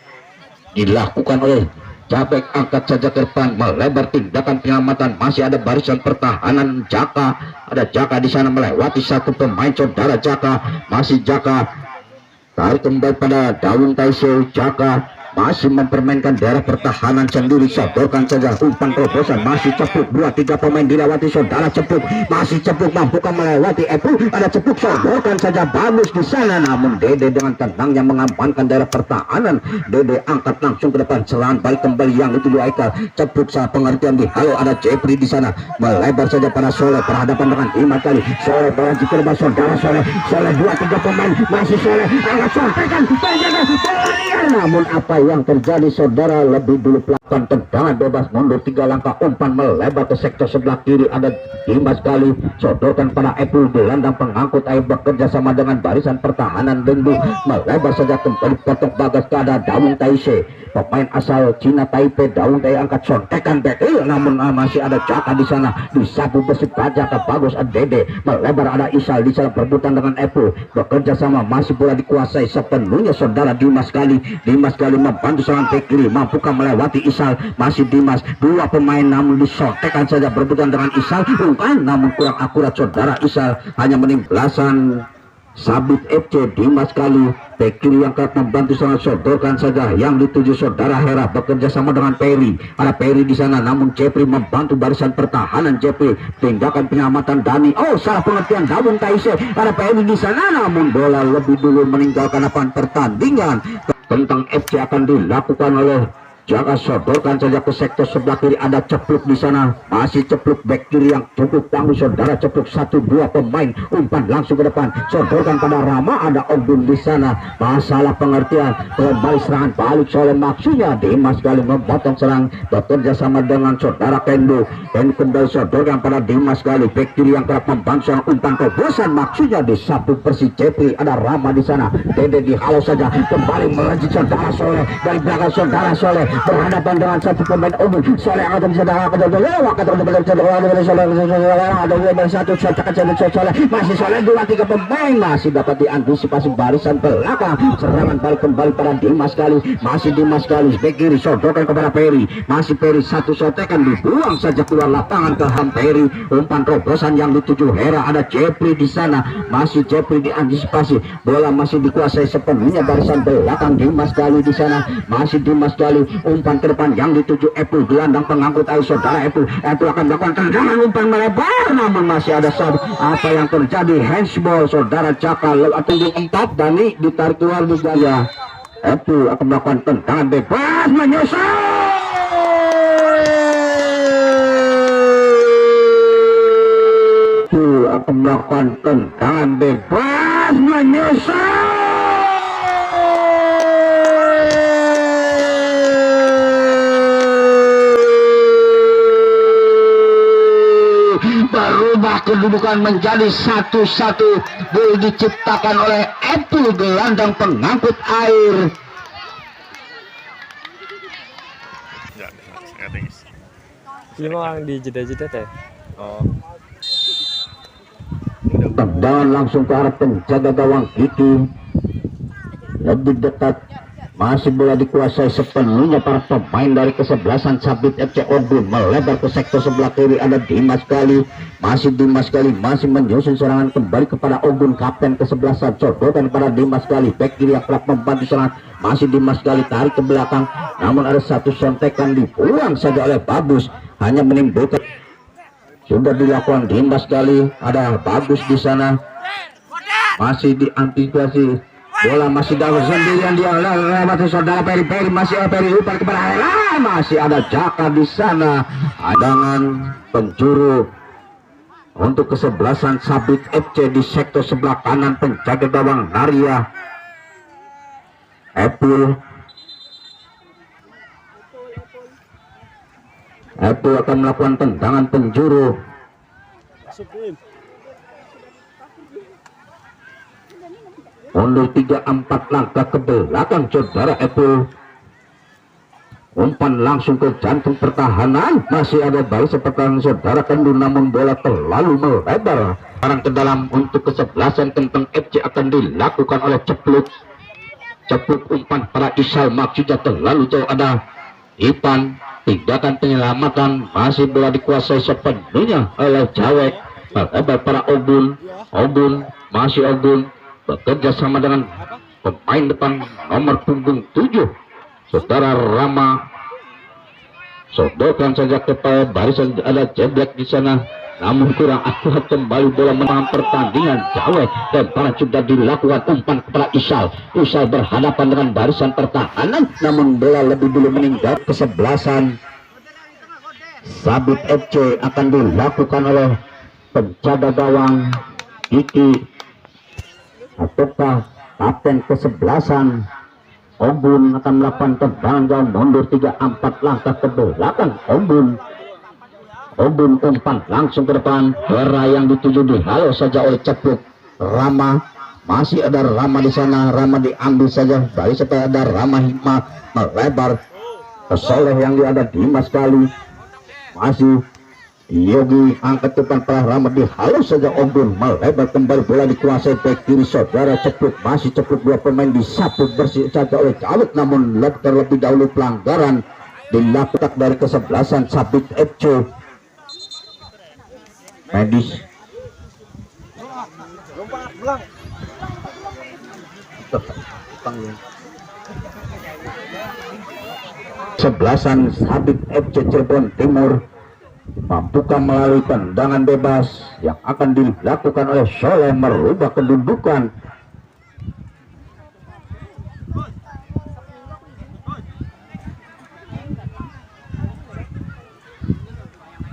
[SPEAKER 1] dilakukan oleh Capek, angkat saja ke depan, melebar, tindakan penyelamatan, masih ada barisan pertahanan Jaka, ada Jaka di sana melewati satu pemain saudara Jaka, masih Jaka tarik kembali pada Dawung Taise, Jaka masih mempermainkan daerah pertahanan sendiri. Sodorkan saja umpan terobosan, masih Cepluk, 2-3 pemain dilewati saudara. Cepluk, masih Cepluk mampukah melewati Epu, ada Cepluk, sodorkan saja bagus di sana, namun Dede dengan tenangnya mengamankan daerah pertahanan. Dede angkat langsung ke depan, serangan balik kembali yang dituju Aikal. Cepluk salah pengertian di halo, ada Jepri di sana, melebar saja pada Soleh, berhadapan dengan Dimas kali. Soleh bola jika lebar saudara. Soleh 2-3 pemain, masih Soleh angkat sontekan, namun apa yang terjadi saudara, lebih dulu pelakukan tendangan bebas mundur 3 langkah, umpan melebar ke sektor sebelah kiri, ada Dimas kali, sodorkan pada Epul, gelandang pengangkut air bekerja sama dengan barisan pertahanan Dendu, melebar saja kembali potong bagas ke ada Dawung Taise, pemain asal Cina Taipei. Dawung Taise angkat sontekan betul, namun masih ada Jaka di sana, disapu bersih baja ke bagus. Dede melebar, ada Isal di sana berebutan dengan Epul, bekerja sama, masih bola dikuasai sepenuhnya saudara Dimas kali. Dimas kali membantu serangan bek kiri, mampukah melewati Isal, masih Dimas, 2 pemain namun disotekan saja berebutan dengan Isal, namun kurang akurat saudara. Isal hanya menimplasan Sabit FC. Dimas kali bek kiri yang kerap membantu serangan, sodorkan saja yang dituju saudara Hera, bekerja sama dengan Peri, ada Peri di sana, namun Jepri membantu barisan pertahanan. Jepri, tindakan penyelamatan Dani, salah pengertian Dawung Taise, ada Peri di sana, namun bola lebih dulu meninggalkan lapangan pertandingan. Tentang FC akan dilakukan oleh Jaka, sodorkan saja ke sektor sebelah kiri, ada Cepluk di sana, masih Cepluk bek kiri yang cukup tangguh saudara. Cepluk 1-2 pemain, umpan langsung ke depan, sodorkan pada Rama, ada Ogun di sana, masalah pengertian, kembali serangan balik Soleh, maksudnya Dimas kali memotong serang, bekerja sama dengan saudara Kendo, dan kembali sodorkan pada Dimas kali bek kiri yang kerap membantu serang, umpan terobosan, maksudnya disapu Persi Jepri, ada Rama di sana. Dede dihalau saja, kembali melaju saudara Soleh dari belakang saudara Soleh, berhadapan dengan satu pemain Ogun. Soleh akan saudara masih Soleh 2-3 pemain, masih dapat diantisipasi barisan belakang, serangan balik kembali pada Dimas kali, masih Dimas kali bek kiri, sodorkan kepada Peri, masih Peri, satu sotekan dibuang saja keluar lapangan ke Hamperi, umpan terobosan yang dituju Hera, ada Jepri di sana, masih Jepri diantisipasi, bola masih dikuasai sepenuhnya barisan belakang. Dimas kali di sana, masih Dimas kali, umpan ke depan yang dituju Epul, gelandang pengangkut air saudara Epul. Epul akan melakukan tendangan, umpan melebar, namun masih ada sub. Apa yang terjadi? Handsball saudara. Caka tunggu 4, Dani ditarik keluar di gaya. Epul akan melakukan tendangan bebas, menyusul. Epul akan melakukan tendangan bebas, menyusul. Berubah kedudukan menjadi 1-1, gol diciptakan oleh Epul, gelandang pengangkut air.
[SPEAKER 2] Ini mau di jeda-jeda teh.
[SPEAKER 1] Tendangan langsung ke arah penjaga gawang Kiki, lebih dekat, masih bola dikuasai sepenuhnya para pemain dari kesebelasan Sabit FC Ogun, melebar ke sektor sebelah kiri, ada Dimas kali, masih Dimas kali, masih menyusun serangan kembali kepada Ogun, kapten kesebelasan, sodorkan pada Dimas kali bek kiri yang kerap membantu serangan, masih Dimas kali tarik ke belakang, namun ada satu sontekan dibuang saja oleh Bagus, hanya menimbulkan. Sudah dilakukan Dimas kali, ada Bagus di sana, masih diantisipasi, bola masih dalam sendirian, dia lewat saudara Peri, masih ada Peri, umpan kepada Hera, masih ada Jaka di sana, adangan penjuru untuk kesebelasan Sabit FC di sektor sebelah kanan, penjaga gawang Naria Epul akan melakukan tendangan penjuru. Mundur 3-4 langkah ke belakang saudara Epul. Umpan langsung ke jantung pertahanan, masih ada barisan pertahanan saudara Kendu, namun bola terlalu melebar. Sekarang ke dalam untuk kesebelasan Kenteng FC akan dilakukan oleh Cepluk. Cepluk umpan para Isal, maksudnya terlalu jauh, ada Ipan, tindakan penyelamatan, masih bola dikuasai sepenuhnya oleh Jawek, melebar para Ogun, masih Ogun, bekerja sama dengan pemain depan nomor punggung 7, saudara Rama sodorkan saja kepada barisan, ada jeblek di sana, namun kurang akurat kembali bola menang pertandingan. Jawek dan para sudah dilakukan umpan kepada Isal. Isal berhadapan dengan barisan pertahanan, namun bola lebih dulu meninggal kesebelasan Sabit FC akan dilakukan oleh penjaga gawang Kiki ataukah kapten kesebelasan Ogun akan melakukan tendangan jauh mundur 3-4 langkah ke belakang. Ogun umpan langsung ke depan. Hera yang dituju dihalau saja oleh Cepluk. Rama, masih ada Rama di sana. Rama diambil saja dari setelah ada Rama Hikmah melebar ke Soleh yang dia ada Dimas Kali. Masih Yogi angkat depan para Rama dihalau saja. Ogun melebar kembali, bola dikuasai back kiri saudara Cepluk. Masih Cepluk, dua pemain disapu bersih saja oleh Jawek, namun terlebih dahulu pelanggaran dilakukan dari kesebelasan Sabit FC. Medis sebelasan Sabit FC Cirebon Timur mampukah melalui tendangan bebas yang akan dilakukan oleh Soleh merubah kedudukan.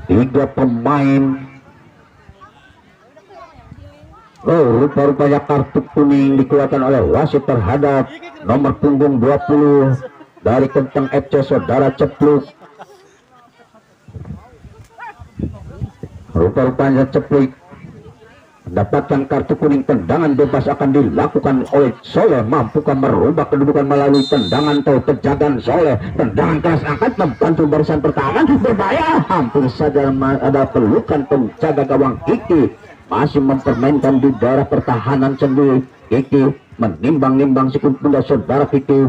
[SPEAKER 1] Tiga pemain rupa-rupanya kartu kuning dikeluarkan oleh wasit terhadap nomor punggung 20 dari Kenteng FC saudara Cepluk. Rupa-rupanya Cepluk mendapatkan kartu kuning. Tendangan bebas akan dilakukan oleh Soleh. Mampukah merubah kedudukan melalui tendangan atau penjagaan Soleh? Tendangan keras angkat membantu barisan pertahanan, berbahaya. Hampir saja ada pelukan penjaga gawang Kiki. Masih mempermainkan di daerah pertahanan sendiri. Kiki menimbang-nimbang sikut bunda saudara Kiki.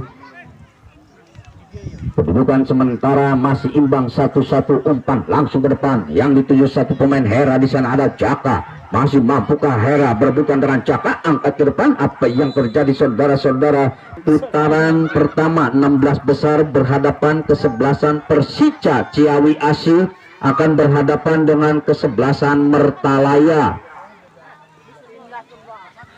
[SPEAKER 1] Kedudukan sementara masih imbang 1-1. Umpan langsung ke depan yang dituju satu pemain Hera. Di sana ada Jaka. Masih mampukah Hera berebutan dengan Jaka? Angkat ke depan. Apa yang terjadi saudara-saudara? Putaran pertama 16 besar berhadapan kesebelasan Persija Ciawi Asih akan berhadapan dengan kesebelasan Mertalaya.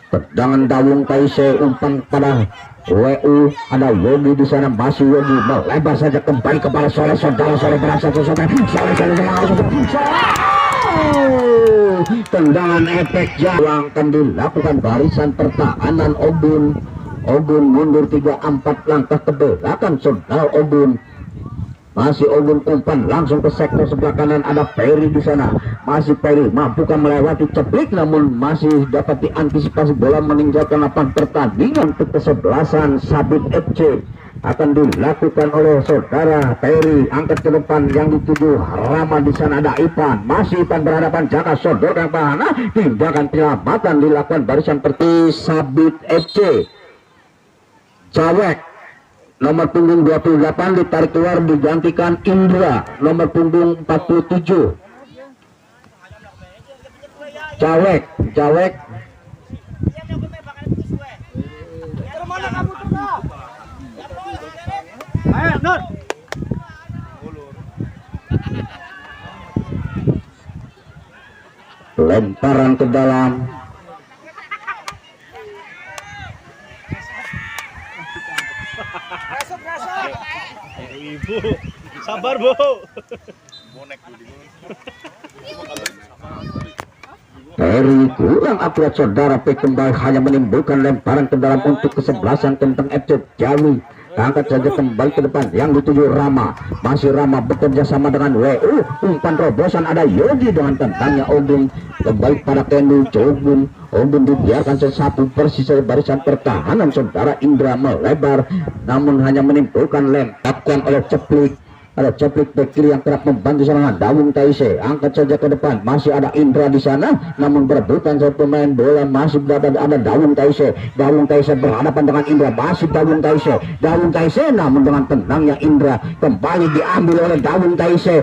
[SPEAKER 1] Tendangan Dawung Kaise, umpan pada WU, ada Yogi di sana. Masih Yogi melebar saja kembali kepada Soleh. Saudara Soleh berasa ke Soleh. Tendangan efek yang akan dilakukan barisan pertahanan Ogun. Ogun mundur 3-4 langkah ke belakang saudara Ogun. Masih Ogun umpan langsung ke sektor sebelah kanan, ada Peri di sana. Masih Peri mampukah melewati Ceplik, namun masih dapat diantisipasi bola meninggalkan lapangan pertandingan. Ke kesebelasan Sabit FC akan dilakukan oleh saudara Peri. Angkat ke depan yang dituju Rama. Di sana ada Ipan. Masih Ipan berhadapan Jaka, sodorkan pahana. Tindakan penyelamatan dilakukan barisan seperti Sabit FC. Jawek nomor punggung 28 ditarik keluar, digantikan Indra nomor punggung 47. Jawek lemparan ke dalam.
[SPEAKER 3] Ibu, sabar Bu. Bonek
[SPEAKER 1] Peri kurang akurat saudara. Kembali hanya menimbulkan lemparan ke dalam untuk kesebelasan Kenteng FC Ciawi. Angkat saja kembali ke depan yang dituju Rama. Masih Rama bekerja sama dengan WU. Umpan terobosan ada Yogi dengan tentangnya Ogun. Kembali pada Kendu Ogun. Ogun dibiarkan sesapu persis barisan pertahanan saudara. Indra melebar namun hanya menimbulkan lemparan oleh Ceplik. Ada Ceplik bek kiri yang kerap membantu serangan Dawung Taise, angkat saja ke depan, masih ada Indra di sana, namun berebutan satu pemain bola, masih ada Dawung Taise. Dawung Taise berhadapan dengan Indra, masih Dawung Taise, namun dengan tenangnya Indra kembali diambil oleh Dawung Taise,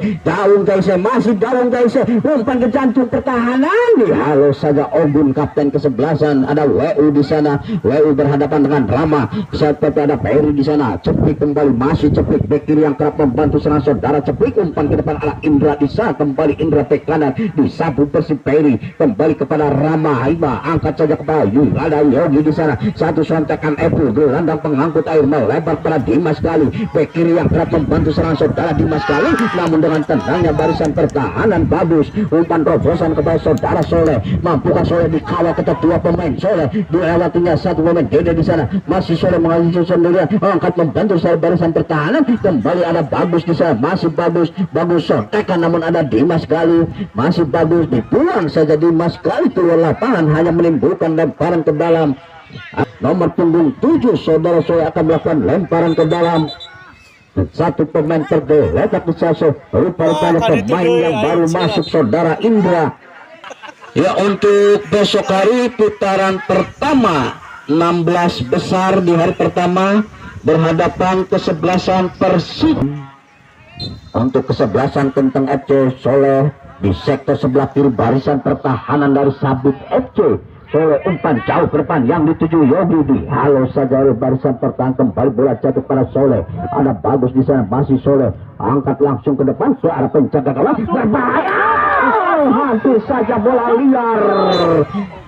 [SPEAKER 1] masih Dawung Taise, umpan ke jantung pertahanan, dihalau saja Ogun kapten kesebelasan. Ada WU di sana, WU berhadapan dengan Rama, seperti ada Peri di sana. Ceplik kembali, masih Ceplik bek kiri yang kerap membantu serangan saudara. Ceplik umpan ke depan ala Indra di sana, kembali Indra bek kanan disabu Persib Peri, kembali kepada Rama Haima, angkat saja kepada ada Yogi di sana, satu sontakan Epu gelandang pengangkut air melebar pada Dimas Gali bek kiri yang kerap membantu serangan saudara Dimas Gali, namun dengan tenangnya barisan pertahanan bagus, umpan terobosan kepada saudara Soleh, mampukah Soleh dikawal ketat dua pemain Soleh, dilewatinya satu pemain Dede di sana, masih Soleh menghasilkan sendirian, angkat membantu saya barisan pertahanan, kembali ada bagus di sana, masih bagus sontekan, namun ada Dimas Gali, masih bagus dibuang saja Dimas Gali keluar lapangan, hanya menimbulkan lemparan ke dalam. Nomor punggung 7 saudara Soleh akan melakukan lemparan ke dalam. Satu pemain tergeletak di sana, rupa-rupanya pemain yang baru masuk saudara Indra. Ya, untuk besok hari putaran pertama 16 besar di hari pertama berhadapan kesebelasan Persib. Untuk kesebelasan Kenteng FC Soleh di sektor sebelah kiri barisan pertahanan dari Sabit FC. Soleh umpan jauh ke depan yang dituju Yogi, dihalau saja oleh barisan pertahanan, kembali bola jatuh pada Soleh. Ada bagus di sana, masih Soleh angkat langsung ke depan, suara penjaga gawang berbahaya, hampir saja bola liar,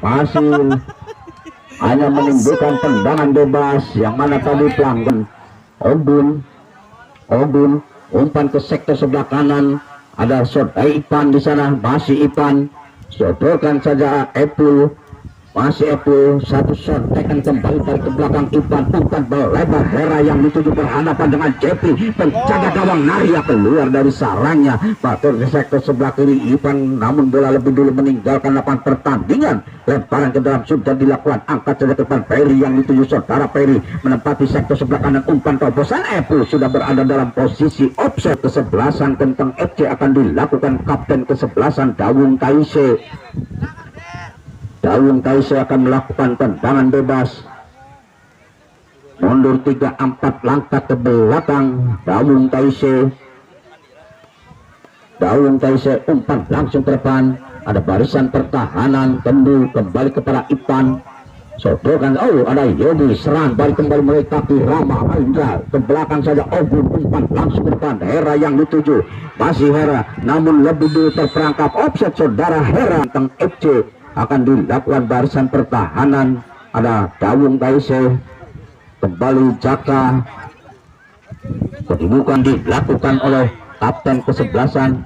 [SPEAKER 1] masih hanya menimbulkan tendangan bebas yang mana tadi pelanggan. Ogun umpan ke sektor sebelah kanan, ada saudara Ipan di sana, masih Ipan sodorkan saja Epu, masih Epu, satu sontekan kembali dari ke belakang Ipan, umpan melebar Hera yang dituju berhadapan dengan Jepri, penjaga gawang Narya keluar dari sarangnya, batur di sektor sebelah kiri Ipan, namun bola lebih dulu meninggalkan lapangan pertandingan. Lemparan ke dalam sudah dilakukan, angkat saja ke depan Peri yang dituju saudara Peri, menempati sektor sebelah kanan, umpan terobosan Epu sudah berada dalam posisi offset. Kesebelasan Kenteng FC akan dilakukan kapten kesebelasan Dawung Taise. Dawung Taise akan melakukan tendangan bebas, mundur 3-4 langkah ke belakang. Dawung Taise umpan langsung ke depan, ada barisan pertahanan Kendu, kembali kepada Ipan, sodorkan, ada Yogi, serang balik kembali mulai kaki Rama Indra ke belakang saja. Ogun umpan langsung ke depan, Hera yang dituju, masih Hera, namun lebih dulu terperangkap offset saudara Hera. Kenteng FC akan dilakukan barisan pertahanan, ada Dawung Taise, kembali Jaka, kedudukan dilakukan oleh kapten kesebelasan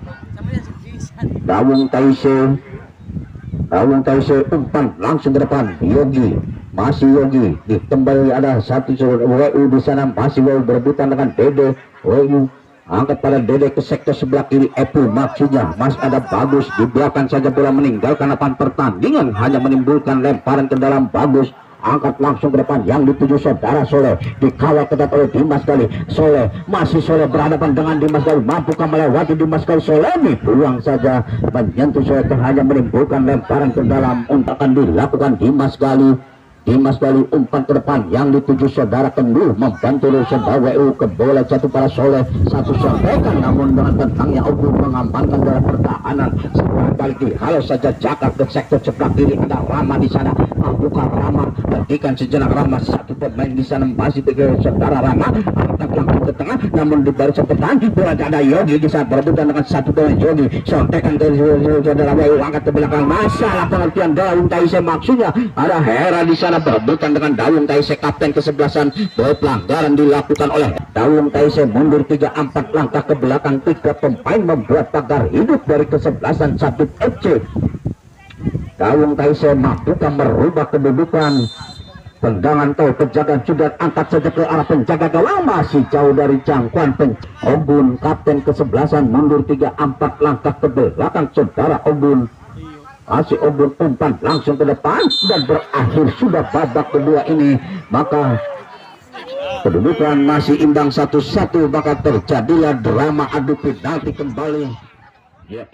[SPEAKER 1] Dawung Taise umpan langsung ke depan, Yogi, masih Yogi, kembali ada satu WU di sana, masih WU berebutan dengan Dede. WU angkat pada Dede ke sektor sebelah kiri Epu, maksudnya masih ada bagus di belakang saja, bola meninggalkan lapangan pertandingan, hanya menimbulkan lemparan ke dalam. Bagus angkat langsung ke depan yang dituju saudara Soleh, dikawal ketat oleh Dimas Gali. Soleh, masih Soleh berhadapan dengan Dimas Gali, mampukah melewati Dimas Gali? Soleh dibuang saja, menyentuh Soleh, hanya menimbulkan lemparan ke dalam. Untuk akan dilakukan Dimas Gali umpan ke depan yang dituju saudara Kendu, membantu saudara WU, ke bola jatuh pada Soleh, satu sontekan, namun dengan tentangnya Ogun mengamankan dalam pertahanan. Sekarang balik dihalau saja Jaka ke sektor sebelah kiri, ada Rama di sana, bukan Rama, hentikan sejenak Rama, satu pemain di sana masih ke saudara Rama, angkat langsung ke tengah, namun di barisan pertahanan bola ada Yogi di sana berebutan dengan satu pemain. Yogi sontekan ke saudara WU, angkat ke belakang, masalah pengertian Dawung Taise, maksudnya ada Hera di sana berebutan dengan Dawung Taise, kapten kesebelasan. Pelanggaran dilakukan oleh Dawung Taise, mundur 3-4 langkah ke belakang. 3 pemain membuat pagar hidup dari kesebelasan Sabit FC. Dawung Taise mampukah merubah kedudukan? Tendangan tahu penjaga sudah angkat saja ke arah penjaga gawang, masih jauh dari jangkauan Ogun, kapten kesebelasan, mundur 3-4 langkah ke belakang saudara Ogun. Masih Ogun umpan langsung ke depan dan berakhir sudah babak kedua ini. Maka Kedudukan masih imbang 1-1, maka terjadilah drama adu penalti kembali. Ya,